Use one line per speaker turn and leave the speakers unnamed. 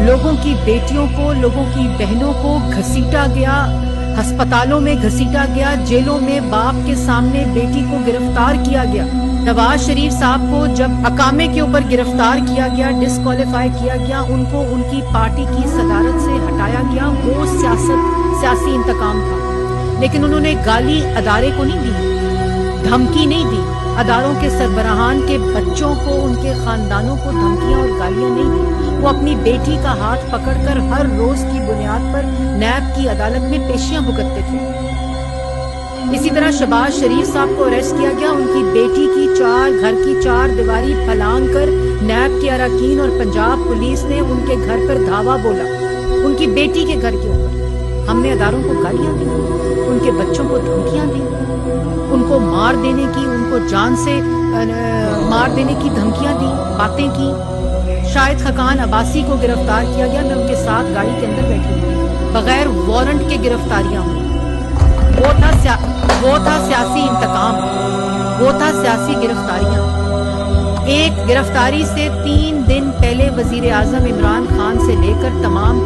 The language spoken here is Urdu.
لوگوں کی بیٹیوں کو، لوگوں کی بہنوں کو گھسیٹا گیا، ہسپتالوں میں گھسیٹا گیا، جیلوں میں باپ کے سامنے بیٹی کو گرفتار کیا گیا۔ نواز شریف صاحب کو جب اقامے کے اوپر گرفتار کیا گیا، ڈسکوالیفائی کیا گیا، ان کو ان کی پارٹی کی صدارت سے ہٹایا گیا، وہ سیاسی انتقام تھا۔ لیکن انہوں نے گالی ادارے کو نہیں دی، دھمکی نہیں دی، اداروں کے سربراہان کے بچوں کو، ان کے خاندانوں کو دھمکیاں اور گالیاں نہیں دی۔ وہ اپنی بیٹی کا ہاتھ پکڑ کر ہر روز کی بنیاد پر نیب کی عدالت میں پیشیاں بھگتتے تھے۔ اسی طرح شہباز شریف صاحب کو اریسٹ کیا گیا، ان کی بیٹی کی گھر کی 4 دیواری پھلانگ کر نیب کے اراکین اور پنجاب پولیس نے ان کے گھر پر دھاوا بولا، ان کی بیٹی کے گھر کے اوپر۔ ہم نے اداروں کو گالیاں دی، ان کے بچوں کو دھمکیاں دی، ان کو مار دینے کی، ان کو جان سے مار دینے کی دھمکیاں دی، باتیں کی۔ شاہد خاقان عباسی کو گرفتار کیا گیا، میں ان کے ساتھ گاڑی کے اندر بیٹھی ہوں، بغیر وارنٹ کے گرفتاریاں ہوئی۔ وہ تھا سیاسی انتقام، وہ تھا سیاسی گرفتاریاں۔ ایک گرفتاری سے 3 دن پہلے وزیر اعظم عمران خان سے لے کر تمام